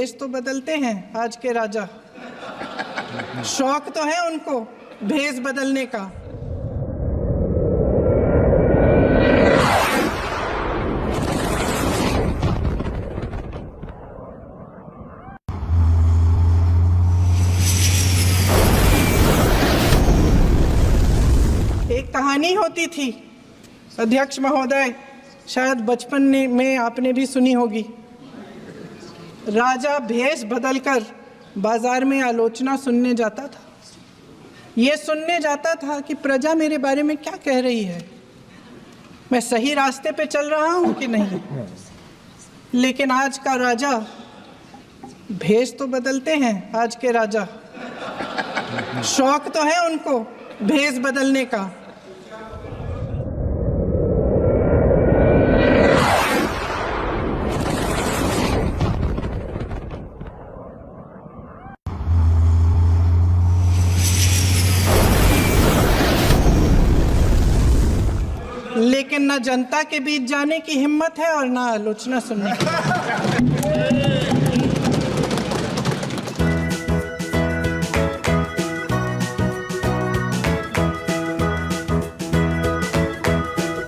भेष तो बदलते हैं आज के राजा, शौक तो है उनको भेष बदलने का। एक कहानी होती थी अध्यक्ष महोदय, शायद बचपन में आपने भी सुनी होगी। राजा भेष बदलकर बाजार में आलोचना सुनने जाता था। ये सुनने जाता था कि प्रजा मेरे बारे में क्या कह रही है, मैं सही रास्ते पे चल रहा हूँ कि नहीं। लेकिन आज का राजा, भेष तो बदलते हैं आज के राजा, शौक तो है उनको भेष बदलने का। लेकिन न जनता के बीच जाने की हिम्मत है और न आलोचना सुनने की।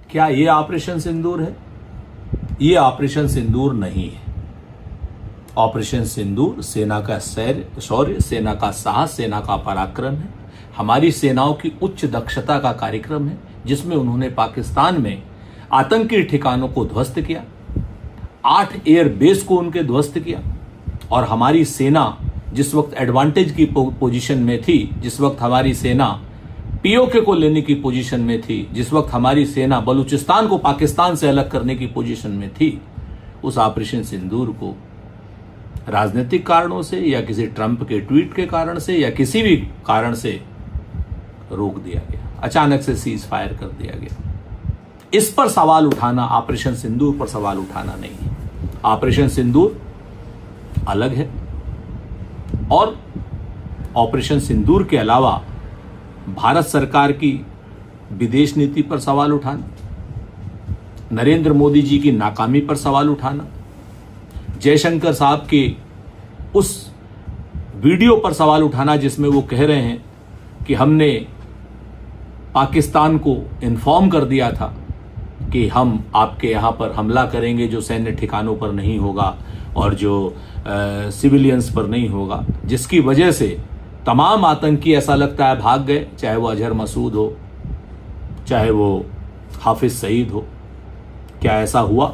क्या ये ऑपरेशन सिंदूर है? ये ऑपरेशन सिंदूर नहीं है। ऑपरेशन सिंदूर सेना का शौर्य, सेना का साहस, सेना का पराक्रम है। हमारी सेनाओं की उच्च दक्षता का कार्यक्रम है, जिसमें उन्होंने पाकिस्तान में आतंकी ठिकानों को ध्वस्त किया, 8 एयर बेस को उनके ध्वस्त किया। और हमारी सेना जिस वक्त एडवांटेज की पोजीशन में थी, जिस वक्त हमारी सेना पीओके को लेने की पोजीशन में थी, जिस वक्त हमारी सेना बलूचिस्तान को पाकिस्तान से अलग करने की पोजीशन में थी, उस ऑपरेशन सिंदूर को राजनीतिक कारणों से या किसी ट्रंप के ट्वीट के कारण से या किसी भी कारण से रोक दिया गया, अचानक से सीज फायर कर दिया गया। इस पर सवाल उठाना, ऑपरेशन सिंदूर पर सवाल उठाना नहीं है। ऑपरेशन सिंदूर अलग है और ऑपरेशन सिंदूर के अलावा भारत सरकार की विदेश नीति पर सवाल उठाना, नरेंद्र मोदी जी की नाकामी पर सवाल उठाना, जयशंकर साहब के उस वीडियो पर सवाल उठाना जिसमें वो कह रहे हैं कि हमने पाकिस्तान को इन्फॉर्म कर दिया था कि हम आपके यहां पर हमला करेंगे जो सैन्य ठिकानों पर नहीं होगा और जो सिविलियंस पर नहीं होगा, जिसकी वजह से तमाम आतंकी ऐसा लगता है भाग गए, चाहे वो अजहर मसूद हो, चाहे वो हाफिज सईद हो। क्या ऐसा हुआ?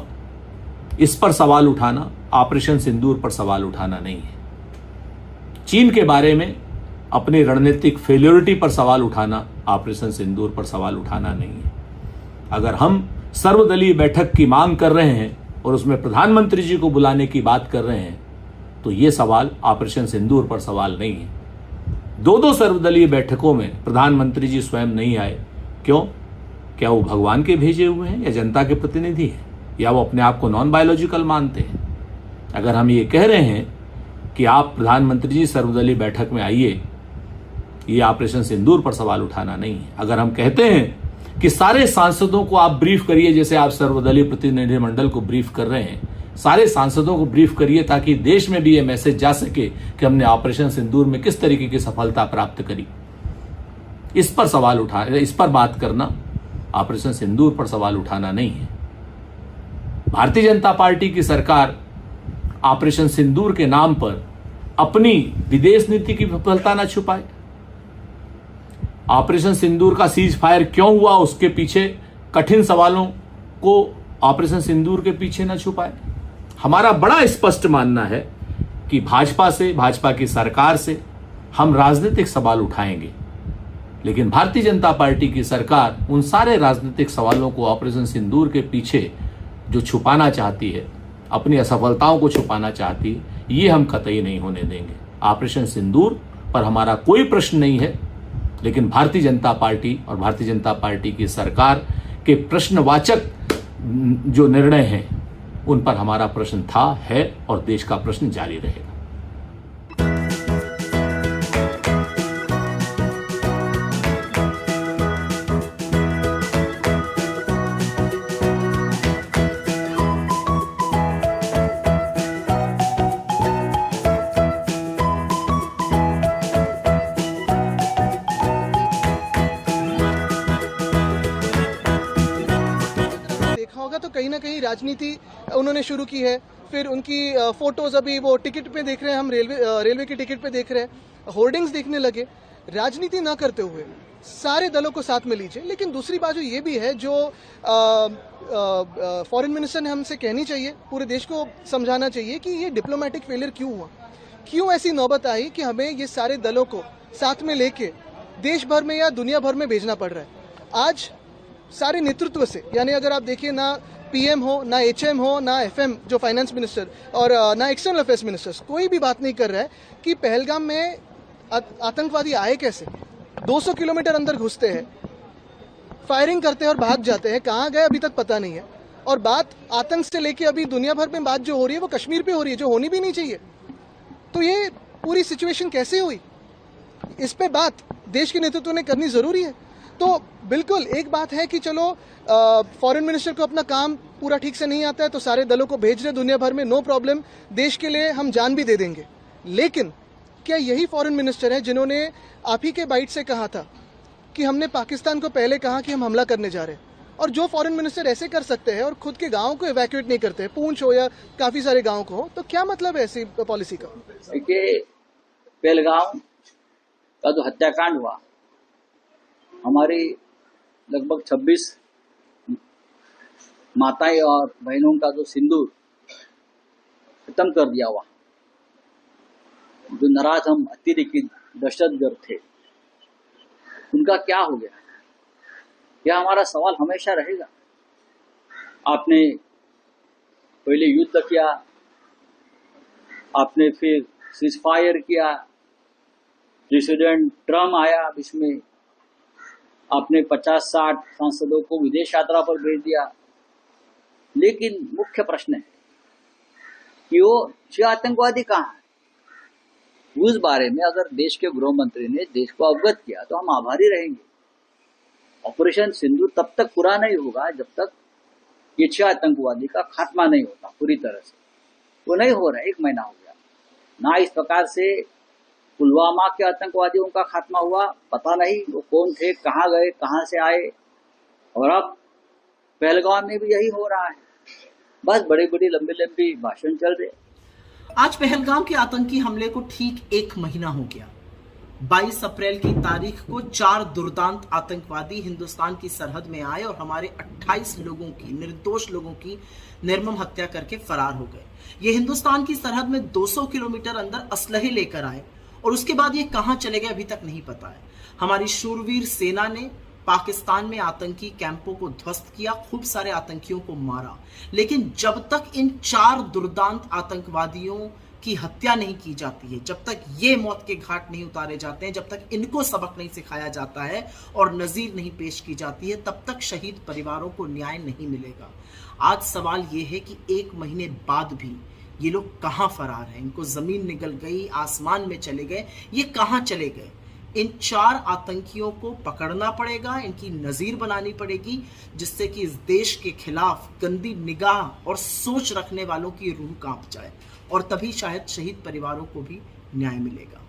इस पर सवाल उठाना, ऑपरेशन सिंदूर पर सवाल उठाना नहीं है। चीन के बारे में अपनी रणनीतिक फेल्योरिटी पर सवाल उठाना, ऑपरेशन सिंदूर पर सवाल उठाना नहीं है। अगर हम सर्वदलीय बैठक की मांग कर रहे हैं और उसमें प्रधानमंत्री जी को बुलाने की बात कर रहे हैं, तो यह सवाल ऑपरेशन सिंदूर पर सवाल नहीं है। दो सर्वदलीय बैठकों में प्रधानमंत्री जी स्वयं नहीं आए, क्यों? क्या वो भगवान के भेजे हुए हैं या जनता के प्रतिनिधि हैं, या वो अपने आप को नॉन बायोलॉजिकल मानते हैं? अगर हम ये कह रहे हैं कि आप प्रधानमंत्री जी सर्वदलीय बैठक में आइए, ये ऑपरेशन सिंदूर पर सवाल उठाना नहीं है। अगर हम कहते हैं कि सारे सांसदों को आप ब्रीफ करिए, जैसे आप सर्वदलीय प्रतिनिधिमंडल को ब्रीफ कर रहे हैं, सारे सांसदों को ब्रीफ करिए ताकि देश में भी यह मैसेज जा सके कि हमने ऑपरेशन सिंदूर में किस तरीके की सफलता प्राप्त करी, इस पर सवाल उठा, इस पर बात करना, ऑपरेशन सिंदूर पर सवाल उठाना नहीं है। भारतीय जनता पार्टी की सरकार ऑपरेशन सिंदूर के नाम पर अपनी विदेश नीति की विफलता न छुपाए। ऑपरेशन सिंदूर का सीज फायर क्यों हुआ, उसके पीछे कठिन सवालों को ऑपरेशन सिंदूर के पीछे न छुपाए। हमारा बड़ा स्पष्ट मानना है कि भाजपा से, भाजपा की सरकार से हम राजनीतिक सवाल उठाएंगे, लेकिन भारतीय जनता पार्टी की सरकार उन सारे राजनीतिक सवालों को ऑपरेशन सिंदूर के पीछे जो छुपाना चाहती है, अपनी असफलताओं को छुपाना चाहती है, ये हम कतई नहीं होने देंगे। ऑपरेशन सिंदूर पर हमारा कोई प्रश्न नहीं है, लेकिन भारतीय जनता पार्टी और भारतीय जनता पार्टी की सरकार के प्रश्नवाचक जो निर्णय हैं, उन पर हमारा प्रश्न था, है और देश का प्रश्न जारी रहेगा। कहीं ना कहीं राजनीति उन्होंने शुरू की है। फिर उनकी फोटोज अभी वो टिकट पे देख रहे हैं, हम रेलवे की टिकट पे देख रहे हैं, होर्डिंग्स देखने लगे। राजनीति ना करते हुए सारे दलों को साथ में लीजिए। लेकिन दूसरी बाजू ये भी है जो फॉरेन मिनिस्टर ने हमसे कहनी चाहिए, पूरे देश को समझाना चाहिए कि ये डिप्लोमेटिक फेलियर क्यों हुआ, क्यों ऐसी नौबत आई कि हमें ये सारे दलों को साथ में लेके देश भर में या दुनिया भर में भेजना पड़ रहा है। आज सारे नेतृत्व से, यानी अगर आप देखिए ना पीएम हो, ना एचएम हो, ना एफएम जो फाइनेंस मिनिस्टर और ना एक्सटर्नल अफेयर्स मिनिस्टर्स, कोई भी बात नहीं कर रहा है कि पहलगाम में आतंकवादी आए कैसे। 200 किलोमीटर अंदर घुसते हैं, फायरिंग करते हैं और भाग जाते हैं। कहाँ गए अभी तक पता नहीं है। और बात आतंक से लेके अभी दुनिया भर में बात जो हो रही है वो कश्मीर पे हो रही है, जो होनी भी नहीं चाहिए। तो ये पूरी सिचुएशन कैसे हुई, इस पे बात देश के नेतृत्व ने करनी जरूरी है। तो बिल्कुल एक बात है कि चलो फॉरेन मिनिस्टर को अपना काम पूरा ठीक से नहीं आता है तो सारे दलों को भेज रहे दुनिया भर में, नो प्रॉब्लम, देश के लिए हम जान भी दे देंगे। लेकिन क्या यही फॉरेन मिनिस्टर है जिन्होंने आप ही के बाइट से कहा था कि हमने पाकिस्तान को पहले कहा कि हम हमला करने जा रहे हैं? और जो फॉरेन मिनिस्टर ऐसे कर सकते हैं और खुद के गाँव को इवैक्यूएट नहीं करते, पूंछ हो या काफी सारे गाँव को हो, तो क्या मतलब है ऐसी पॉलिसी का? देखिए, पहलगाम का जो हत्याकांड हुआ, हमारी लगभग 26 माताएं और बहनों का जो सिंदूर खत्म कर दिया हुआ, जो नाराज हम अतिरेकी दहशतगर्द थे, उनका क्या हो गया? यह हमारा सवाल हमेशा रहेगा। आपने पहले युद्ध किया, आपने फिर सीजफायर किया, प्रेसिडेंट ट्रम्प आया बीच में, आपने 50-60 सांसदों को विदेश यात्रा पर भेज दिया। लेकिन मुख्य प्रश्न है कि वो 6 आतंकवादी कहाँ हैं? उस बारे में अगर देश के गृह मंत्री ने देश को अवगत किया तो हम आभारी रहेंगे। ऑपरेशन सिंदूर तब तक पूरा नहीं होगा जब तक ये 6 आतंकवादी का खात्मा नहीं होता पूरी तरह से। वो नहीं हो रहा है, 1 महीना हो गया ना। इस प्रकार से पुलवामा के आतंकवादियों का खात्मा हुआ, पता नहीं वो कौन थे, कहाँ गए, कहाँ से आए। और अब पहलगाम में भी यही हो रहा है, बस बड़ी बड़ी लंबी लंबी भाषण चल रहे। आज पहलगाम के आतंकी हमले को ठीक 1 महीना हो गया। 22 अप्रैल की तारीख को 4 दुर्दांत आतंकवादी हिंदुस्तान की सरहद में आए और हमारे 28 लोगों की, निर्दोष लोगों की निर्मम हत्या करके फरार हो गए। ये हिंदुस्तान की सरहद में 200 किलोमीटर अंदर असलहे लेकर आए और उसके बाद ये कहां चले गए अभी तक नहीं पता है। हमारी शूरवीर सेना ने पाकिस्तान में आतंकी कैंपों को ध्वस्त किया, खूब सारे आतंकियों को मारा, लेकिन जब तक इन 4 दुर्दांत आतंकवादियों की हत्या नहीं की जाती है, जब तक ये मौत के घाट नहीं उतारे जाते हैं, जब तक इनको सबक नहीं सिखाया जाता है और नजीर नहीं पेश की जाती है, तब तक शहीद परिवारों को न्याय नहीं मिलेगा। आज सवाल ये है कि 1 महीने बाद भी ये लोग कहां फरार हैं? इनको जमीन निगल गई, आसमान में चले गए, ये कहां चले गए? इन 4 आतंकियों को पकड़ना पड़ेगा, इनकी नजीर बनानी पड़ेगी, जिससे कि इस देश के खिलाफ गंदी निगाह और सोच रखने वालों की रूह कांप जाए और तभी शायद शहीद परिवारों को भी न्याय मिलेगा।